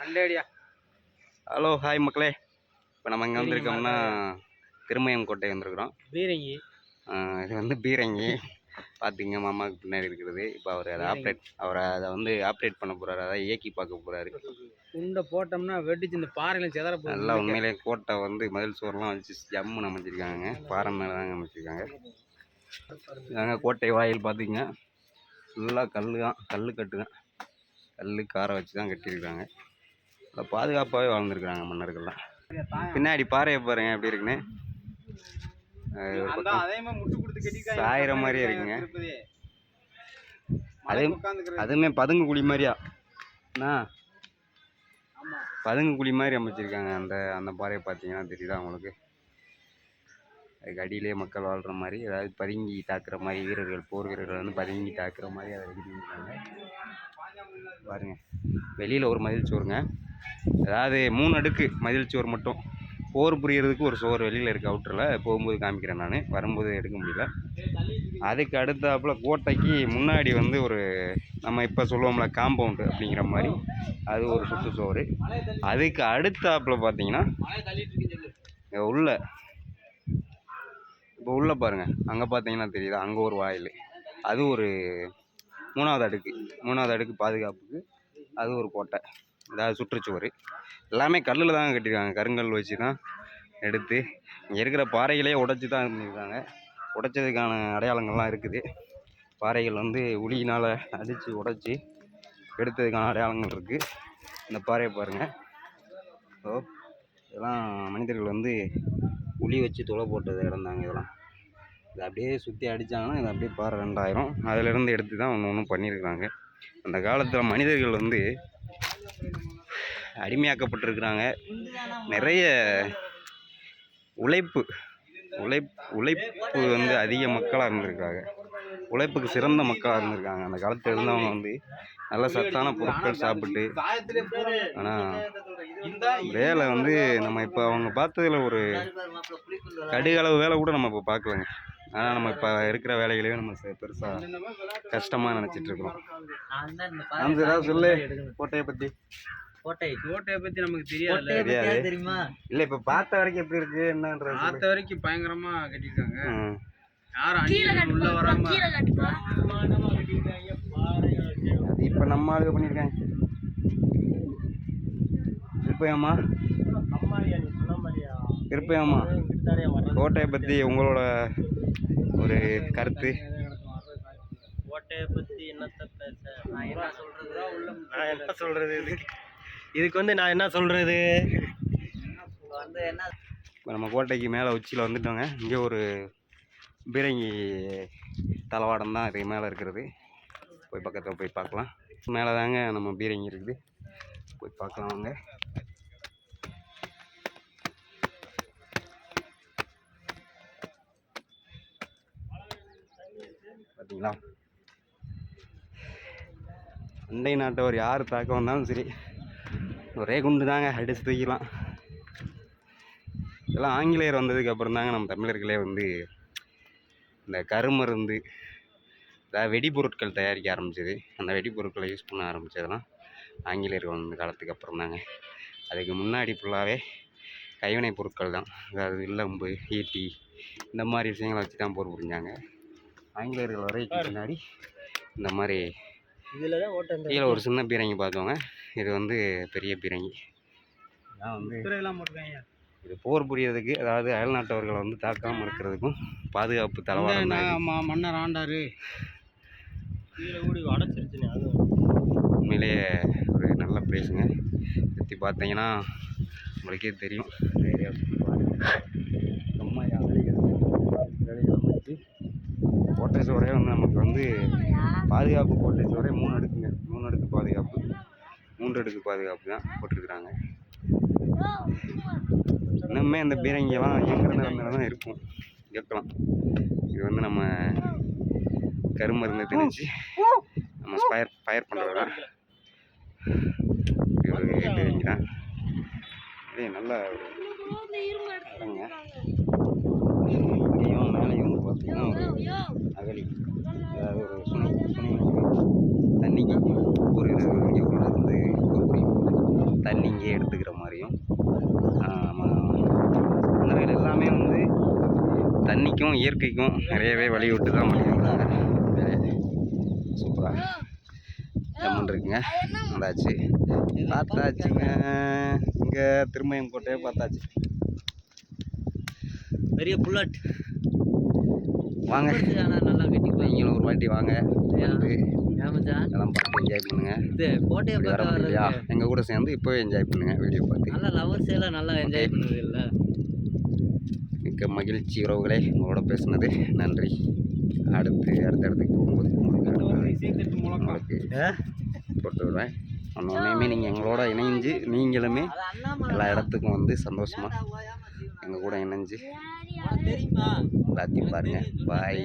Hello hi மக்களே. இப்போ நம்ம இங்கே வந்திருக்கோம்னா திருமயம் கோட்டை வந்திருக்கிறோம். பீரங்கி இது வந்து பீரங்கி பார்த்திங்க மாமாவுக்கு பின்னாடி இருக்கிறது. இப்போ அவர் அதை ஆப்ரேட் பண்ண போகிறாரு, அதை இயக்கி பார்க்க போகிறாரு. குண்டை போட்டோம்னா வெடிச்சு இந்த பாறையில் செதற போகுது. நல்லா உண்மையிலே கோட்டை வந்து மதில் சோறுலாம் வச்சு ஜம்முன்னு அமைச்சிருக்காங்க. பாறை மேலே தாங்க அமைச்சிருக்காங்க. நாங்கள் கோட்டை வாயில் பார்த்திங்க ஃபுல்லாக கல் கட்டுங்க, கல் காரை வச்சு தான் கட்டியிருக்காங்க. நல்லா பாதுகாப்பாகவே வாழ்ந்துருக்குறாங்க மன்னர்கள்லாம். பின்னாடி பாறையை பாருங்க எப்படி இருக்குன்னு. சாயிற மாதிரியே இருக்குங்க. அதுவுமே பதுங்கு குழி மாதிரியா பதுங்கு குழி மாதிரி அமைச்சிருக்காங்க. அந்த பாறையை பார்த்தீங்கன்னா தெரியுதா உங்களுக்கு? அதுக்கு அடியிலே மக்கள் வாழ்கிற மாதிரி, ஏதாவது பதுங்கி தாக்குற மாதிரி, போர் வீரர்கள் வந்து பதுங்கி தாக்குற மாதிரி அதை ரெடி பாருங்க. வெளியில் ஒரு மதில் சோறுங்க, அதாவது 3 அடுக்கு மதில் சோறு மட்டும். போர் புரியறதுக்கு ஒரு சோறு வெளியில் இருக்குது அவுட்டரில். போகும்போது காமிக்கிறேன், நான் வரும்போது எடுக்க முடியல. அதுக்கு அடுத்தாப்புல கோட்டைக்கு முன்னாடி வந்து ஒரு நம்ம இப்போ சொல்லுவோம்ல காம்பவுண்டு அப்படிங்கிற மாதிரி, அது ஒரு சுற்றுச்சோறு. அதுக்கு அடுத்தாப்புல பார்த்தீங்கன்னா இப்போ உள்ள பாருங்கள், அங்கே பார்த்தீங்கன்னா தெரியுதா, அங்கே ஒரு வாயில், அது ஒரு 3வது அடுக்கு பாதுகாப்புக்கு. அது ஒரு கோட்டை, அதாவது சுற்றுச்சுவர். எல்லாமே கல்லில் தாங்க கட்டியிருக்காங்க, கருங்கல் வச்சு தான் எடுத்து. இங்கே இருக்கிற பாறைகளே உடைச்சி தான் இருந்திருக்காங்க. உடைச்சதுக்கான அடையாளங்கள்லாம் இருக்குது. பாறைகள் வந்து உளியினால் அடித்து உடைச்சி எடுத்ததுக்கான அடையாளங்கள் இருக்குது. இந்த பாறையை பாருங்கள். ஸோ இதெல்லாம் மனிதர்கள் வந்து உளி வச்சு துளை போட்டது இடம் தாங்க இதெல்லாம். இதை அப்படியே சுற்றி அடித்தாங்கன்னா இதை அப்படியே பாறை 2000 அதிலேருந்து எடுத்து தான் ஒன்று பண்ணியிருக்கிறாங்க. அந்த காலத்தில் மனிதர்கள் வந்து அடிமையாக்கப்பட்டிருக்கிறாங்க. நிறைய உழைப்பு வந்து அதிக மக்களாக இருந்திருக்காங்க. உழைப்புக்கு சிறந்த மக்களாக இருந்திருக்காங்க. அந்த காலத்தில் இருந்தவங்க வந்து நல்ல சத்தான பொருட்கள் சாப்பிட்டு. ஆனால் வேலை வந்து நம்ம இப்போ அவங்க பார்த்ததில் ஒரு கடுகளவு வேலை கூட நம்ம இப்போ பார்க்கலங்க. ஆனால் நம்ம இப்போ இருக்கிற வேலைகளையும் நம்ம பெருசாக கஷ்டமாக நினச்சிட்ருக்குறோம். அந்த ஏதாவது சொல்லு கோட்டையை பற்றி. கோட்டையை பற்றி நமக்கு தெரியாது தெரியுமா? இல்லை, இப்போ பார்த்த வரைக்கும் எப்படி இருக்குது என்னன்றது? பார்த்த வரைக்கும் பயங்கரமாக கட்டியிருக்காங்க. யாரும் உள்ள வராம இப்போ நம்ம ஆளுக பண்ணியிருக்காங்க. இருப்பையாம்மா கோட்டையை பற்றி உங்களோட ஒரு கருத்து. கோட்டையை பற்றி என்னத்தை பேச, நான் என்ன சொல்கிறது இதுக்கு வந்து நான் என்ன சொல்கிறது? இப்போ நம்ம கோட்டைக்கு மேலே உச்சியில் வந்துட்டோங்க. இங்கே ஒரு பீரங்கி தளவாடம் தான் இதுக்கு மேலே இருக்கிறது. போய் பக்கத்தில் போய் பார்க்கலாம். மேலே தாங்க நம்ம பீரங்கி இருக்குது, போய் பார்க்கலாம் வாங்க. பார்த்தீங்களா, அண்டை நாட்டவர் யார் தாக்க வந்தாலும் சரி ஒரே குண்டு தாங்க அடித்து தூக்கிடலாம். இதெல்லாம் ஆங்கிலேயர் வந்ததுக்கு அப்புறம் தாங்க நம்ம தமிழர்களே வந்து இந்த கருமருந்து, அதாவது வெடிப்பொருட்கள் தயாரிக்க ஆரம்பிச்சது. அந்த வெடிப்பொருட்களை யூஸ் பண்ண ஆரம்பித்ததெல்லாம் ஆங்கிலேயர்கள் வந்த காலத்துக்கு அப்புறம் தாங்க. அதுக்கு முன்னாடி ஃபுல்லாகவே கைவினைப் பொருட்கள் தான், அதாவது வில்லம்பு, ஈட்டி, இந்த மாதிரி விஷயங்களை வச்சு தான் போர் புரிஞ்சாங்க. ஆங்கிலேயர்கள் வரைக்கும் பின்னாடி இந்த மாதிரி கீழே ஒரு சின்ன பீரங்கி பார்த்தோங்க. இது வந்து பெரிய பீரங்கி. நான் வந்து இது போர் புரியறதுக்கு, அதாவது அயல்நாட்டவர்களை வந்து தாக்காமல் இருக்கிறதுக்கும் பாதுகாப்பு தளவாடம். மன்னர் ஆண்டாரு உண்மையிலேயே ஒரு நல்ல பிளேஸுங்க. சுற்றி பார்த்தீங்கன்னா உங்களுக்கே தெரியும். வச்சு கோட்டை சுவரே வந்து நமக்கு வந்து பாதுகாப்பு. கோட்டை சுவரே 3 அடுக்குங்க, 3 அடுக்கு பாதுகாப்பு, 3 அடுக்கு பாதுகாப்பு தான் போட்டிருக்கிறாங்க. இன்னுமே அந்த பீரங்கியெல்லாம் இயங்குற நிலைமையில தான் இருக்கும், இயக்கலாம். இது வந்து நம்ம கருமருந்து திணிச்சு நம்ம ஃபயர் பண்ணுறது தான். இது ஒரு பீரங்கி தான். இதே நல்ல ஒரு இடங்க. இங்கேயும் மேலேயும் வந்து பார்த்திங்கன்னா ஒரு அகழி, அதாவது ஒரு சுனை தண்ணிக்கு ஒரு இங்கே உள்ள இருந்து ஒரு தண்ணி இங்கேயே எடுத்துக்கிற மாதிரியும் இந்த வயல் எல்லாமே வந்து தண்ணிக்கும் இயற்கைக்கும் நிறையவே வழிவிட்டு தான் பண்ணியிருக்காங்க. சூப்பராக ஜம்மன் இருக்குங்க. பார்த்தாச்சுங்க. இங்கே திருமயம் கோட்டையை பார்த்தாச்சு. பெரிய புல்லட் வாங்க நல்லா கட்டி நீங்களும் ஒரு வாட்டி வாங்க வந்து ஏமாச்சான் இதெல்லாம் பார்த்து என்ஜாய் பண்ணுங்க. இது கோட்டையை வர பார்க்க முடியலையா வர்றது எங்கள் கூட சேர்ந்து இப்போவே என்ஜாய் பண்ணுங்க வீடியோ பார்த்து. நல்லா லவர்ஸ் எல்லாம் நல்லா என்ஜாய் பண்ணுது இல்லை. மிக்க மகிழ்ச்சி உறவுகளே உங்களோட பேசுனது. நன்றி. அடுத்தடுத்து போகும்போது உங்களுக்கு போட்டு விடுவேன். ஒன்றுமே நீங்கள் எங்களோட இணைஞ்சு நீங்களுமே எல்லா இடத்துக்கும் வந்து சந்தோஷமாக எங்கள் கூட இணைஞ்சு எல்லாத்தையும் பாருங்கள். பாய்.